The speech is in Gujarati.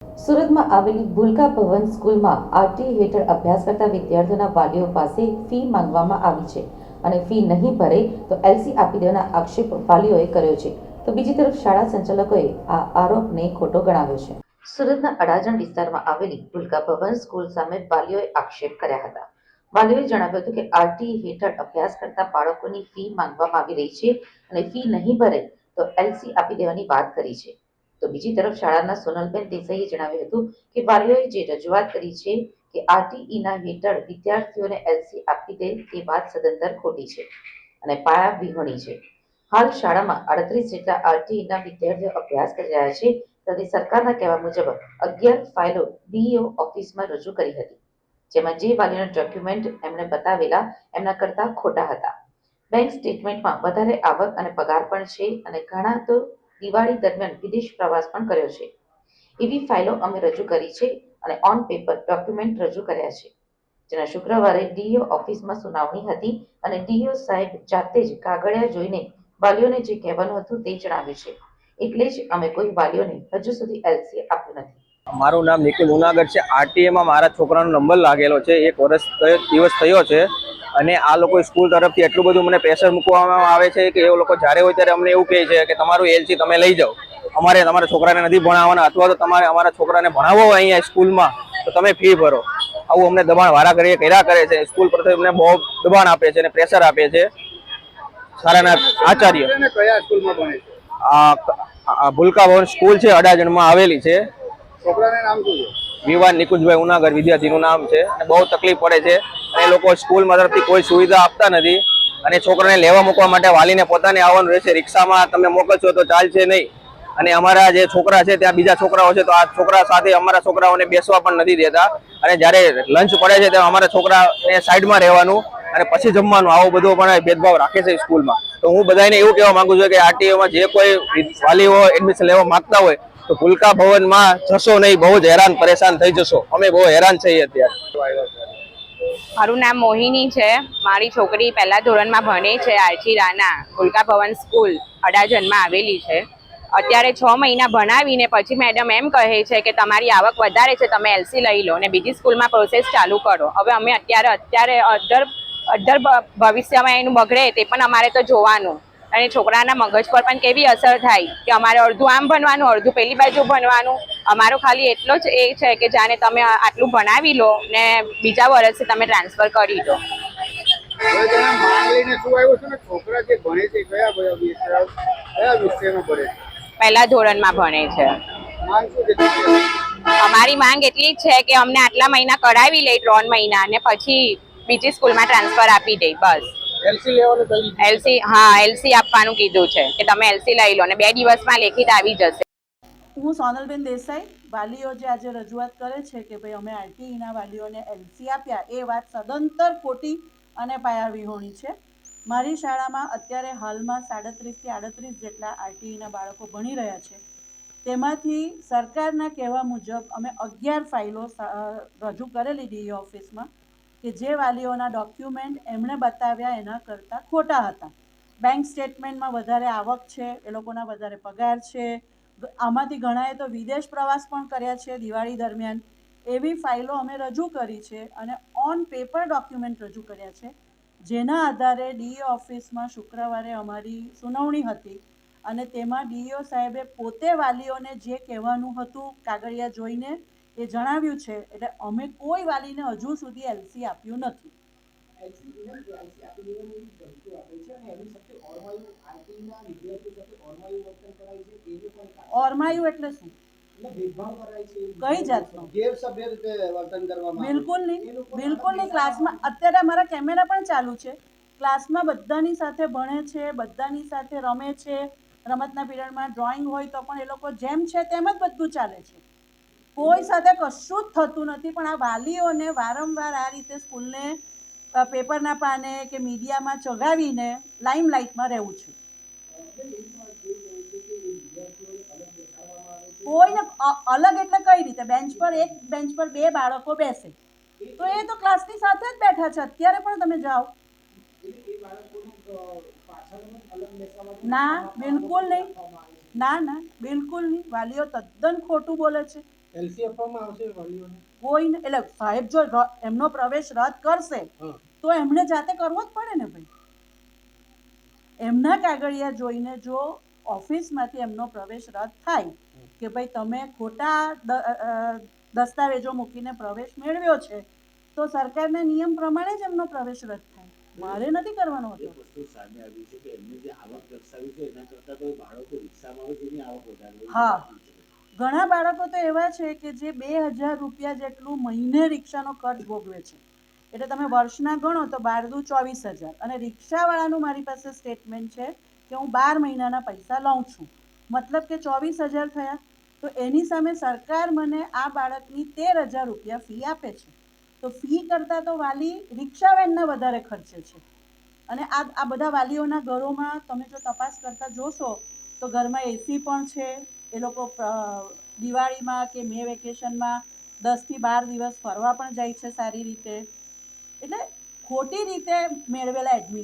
સુરતમાં આવેલી ભૂલકા ભવન સ્કૂલમાં આરટી હેઠળ અભ્યાસ કરતા વિદ્યાર્થીઓના વાલીઓ પાસે ફી માંગવામાં આવી છે અને ફી નહીં ભરે તો એલસી આપી દેવાના આક્ષેપ વાલીઓએ કર્યો છે. તો બીજી તરફ શાળા સંચાલકોએ આ આરોપને ખોટો ગણાવ્યો છે. સુરતના અડાજણ વિસ્તારમાં આવેલી ભૂલકા ભવન સ્કૂલ સામે વાલીઓએ આક્ષેપ કર્યા હતા. વાલીઓએ જણાવ્યું હતું કે આરટી હેઠળ અભ્યાસ કરતા બાળકોની ફી માંગવામાં આવી રહી છે અને ફી નહીં ભરે તો એલસી આપી દેવાની વાત કરી છે. તો બીજી તરફ શાળાના સોનલબેન દેસાઈએ જણાવ્યું હતું કે વાલીઓએ જે રજૂઆત કરી છે કે આરટીઈના હેઠળ વિદ્યાર્થીઓને એલસી આપી દે તે વાત સદંતર ખોટી છે અને પાયા વિહોણી છે. હાલ શાળામાં 38 જેટલા આરટીઈના વિદ્યાર્થીઓ અભ્યાસ કરી રહ્યા છે, ત્યારે સરકારના કહેવા મુજબ 11 ફાઇલો ડીઈઓ ઓફિસમાં રજૂ કરી હતી, જેમાં જે વાલીઓના ડોક્યુમેન્ટ એમણે બતાવેલા એમના કરતા ખોટા હતા. બેંક સ્ટેટમેન્ટમાં વધારે આવક અને પગાર પણ છે અને ઘણા તો દિવાળી દરમિયાન વિદેશ પ્રવાસ પણ કર્યો છે. એવી ફાઇલો અમે રજૂ કરી છે અને ઓન પેપર ડોક્યુમેન્ટ રજૂ કર્યા છે, જેના શુક્રવારે ડીઈઓ ઓફિસમાં સુનાવણી હતી અને ડીઈઓ સાહેબ જાતે જ કાગળિયા જોઈને વાલીઓને જે કહેવાનું હતું તે જણાવ્યું છે. એટલે જ અમે કોઈ વાલીઓને હજુ સુધી એલસી આપ્યું નથી. મારું નામ નિકુલ ઉનાગર છે. આરટીએમાં મારા છોકરાનો નંબર લાગેલો છે. 1 દિવસ થયો છે અને આ લોકો સ્કૂલ તરફથી એટલું બધું મને પ્રેશર મૂકવામાં આવે છે કે એ લોકો જ્યારે હોય ત્યારે અમને એવું કહે છે કે તમારું એલસી તમે લઈ જાઓ, અમારે તમારા છોકરાને નથી ભણાવવાના, અથવા તો તમારે અમારા છોકરાને ભણાવવો હોય અહીંયા સ્કૂલમાં તો તમે ફી ભરો. આવું અમને દબાણ વારા ઘડીએ કર્યા કરે છે. સ્કૂલ પરથી અમને બહુ દબાણ આપે છે અને પ્રેશર આપે છે. શાળાના આચાર્ય કયા સ્કૂલમાં ભણે છે? આ ભૂલકા ભવન સ્કૂલ છે, અડાજણમાં આવેલી છે. છોકરાને નામ શું છે? વિવાન નિકુંજભાઈ ઉનાગર વિદ્યાર્થીનું નામ છે. અને બહુ તકલીફ પડે છે અને એ લોકો સ્કૂલમાં તરફથી કોઈ સુવિધા આપતા નથી અને છોકરાને લેવા મૂકવા માટે વાલીને પોતાને આવવાનું રહેશે. રિક્ષામાં તમે મોકલશો તો ચાલશે નહીં. અને અમારા જે છોકરા છે ત્યાં બીજા છોકરાઓ છે, તો આ છોકરા સાથે અમારા છોકરાઓને બેસવા પણ નથી દેતા અને જ્યારે લંચ પડે છે ત્યારે અમારા છોકરાને સાઈડમાં રહેવાનું અને પછી જમવાનું, આવો બધો પણ ભેદભાવ રાખે છે સ્કૂલમાં. તો હું બધાને એવું કહેવા માંગુ છું કે આરટીઓમાં જે કોઈ વાલીઓ એડમિશન લેવા માંગતા હોય તો ભૂલકા ભવનમાં જશો નહીં, બહુ જ હેરાન પરેશાન થઈ જશો. અમે બહુ હેરાન છીએ અત્યારે. મારું નામ મોહિની છે. મારી છોકરી પહેલા ધોરણમાં ભણે છે. આરજી રાના ભૂલકા ભવન સ્કૂલ અડાજણમાં આવેલી છે. અત્યારે 6 મહિના ભણાવીને પછી મેડમ એમ કહે છે કે તમારી આવક વધારે છે, તમે એલસી લઈ લો અને બીજી સ્કૂલમાં પ્રોસેસ ચાલુ કરો. હવે અમે અત્યારે અડધર ભવિષ્યમાં એનું બગડે તે પણ અમારે તો જોવાનું અને છોકરાના મગજ પર પણ કેવી અસર થાય કે અમારે અડધું આમ ભણવાનું, અડધું પેલી બાજુ ભણવાનું. અમારો ખાલી એટલો જ એ છે કે જાણે તમે આટલું ભણાવી લો ને બીજા વર્ષે તમે ટ્રાન્સફર કરી દો. છોકરા જે ભણે છે કયા વિષયમાં ભણે છે? પહેલા ધોરણમાં ભણે છે. અમારી માંગ એટલી જ છે કે અમને આટલા મહિના કરાવી લે, 3 મહિના, અને પછી બીજી સ્કૂલમાં ટ્રાન્સફર આપી દે, બસ. એલસી, હા, એલસી આપવાનું કીધું છે કે તમે એલસી લઈ લો અને 2 દિવસમાં લેખિત આવી જશે. હું સોનલબેન દેસાઈ. વાલીઓ જે આજે રજૂઆત કરે છે કે ભાઈ અમે આરટીઈના વાલીઓને એલસી આપ્યા, એ વાત સદંતર ખોટી અને પાયાવિહોણી છે. મારી શાળામાં અત્યારે હાલમાં 37 થી 38 જેટલા આરટીઈના બાળકો ભણી રહ્યા છે. તેમાંથી સરકારના કહેવા મુજબ અમે 11 ફાઇલો રજૂ કરેલી ડીઈ ઓફિસમાં કે જે વાલીઓના ડોક્યુમેન્ટ એમણે બતાવ્યા એના કરતાં ખોટા હતા. બેંક સ્ટેટમેન્ટમાં વધારે આવક છે, એ લોકોના વધારે પગાર છે. આમાંથી ઘણાએ તો વિદેશ પ્રવાસ પણ કર્યા છે દિવાળી દરમિયાન. એવી ફાઇલો અમે રજૂ કરી છે અને ઓન પેપર ડોક્યુમેન્ટ રજૂ કર્યા છે, જેના આધારે ડીઈઓ ઓફિસમાં શુક્રવારે અમારી સુનાવણી હતી અને તેમાં ડીઈઓ સાહેબે પોતે વાલીઓને જે કહેવાનું હતું કાગળિયા જોઈને એ જણાવ્યું છે. એટલે અમે કોઈ વાલીને હજુ સુધી એલસી આપ્યું નથી. ઓરમાયું એટલે શું? કઈ જાતનું? બિલકુલ નહીં, બિલકુલ નહીં. ક્લાસમાં અત્યારે અમારા કેમેરા પણ ચાલુ છે. ક્લાસમાં બધાની સાથે ભણે છે, બધાની સાથે રમે છે. રમતના પીરિયડમાં ડ્રોઈંગ હોય તો પણ એ લોકો જેમ છે તેમ જ બધું ચાલે છે. કોઈ સાથે કશું જ થતું નથી. પણ આ વાલીઓને વારંવાર આ રીતે સ્કૂલને પેપરના પાને કે મીડિયામાં ચગાવીને લાઇમલાઇટમાં રહેવું છે. કોઈને અલગ એટલે કઈ રીતે? બેન્ચ પર એક બેન્ચ પર 2 બાળકો બેસે તો એ તો ક્લાસની સાથે જ બેઠા છે. અત્યારે પણ તમે જાઓ. ના, બિલકુલ નહીં. ના, બિલકુલ નહીં. વાલીઓ તદ્દન ખોટું બોલે છે. એલસી આપવામાં આવશે વાલીઓને? કોઈને એટલે સાહેબ જો એમનો પ્રવેશ રદ કરશે તો એમણે જાતે કરવો જ પડે ને ભાઈ. એમના કાગળિયા જોઈને જો ઓફિસમાંથી એમનો પ્રવેશ રદ થાય કે ભાઈ તમે ખોટા દસ્તાવેજો મૂકીને પ્રવેશ મેળવ્યો છે તો સરકારના નિયમ પ્રમાણે જ એમનો પ્રવેશ રદ થાય. મારે નથી કરવાનો હતો. વસ્તુ સામે આવી છે કે એમને જે આવક દર્શાવી છે એના કરતાં તો બાળકો રિક્ષામાં આવે જેની આવક વધારે હોય. હા, ઘણા બાળકો તો એવા છે કે જે 2000 રૂપિયા જેટલું મહિને રિક્ષાનો ખર્ચ ભોગવે છે. એટલે તમે વર્ષના ગણો તો 12 દુ 24,000 અને રિક્ષાવાળાનું મારી પાસે સ્ટેટમેન્ટ છે કે હું 12 મહિનાના પૈસા લઉં છું, મતલબ કે 24,000 થયા. તો એની સામે સરકાર મને આ બાળકની 13,000 રૂપિયા ફી આપે છે. તો ફી કરતાં તો વાલી રિક્ષા વેનના વધારે ખર્ચે છે. અને આ બધા વાલીઓના ઘરોમાં તમે જો તપાસ કરતા જોશો તો ઘરમાં એસી પણ છે. એ લોકો દિવાળીમાં કે મે વેકેશનમાં 10 થી 12 દિવસ ફરવા પણ જાય છે સારી રીતે. એટલે ખોટી રીતે મેળવેલા એડમિશન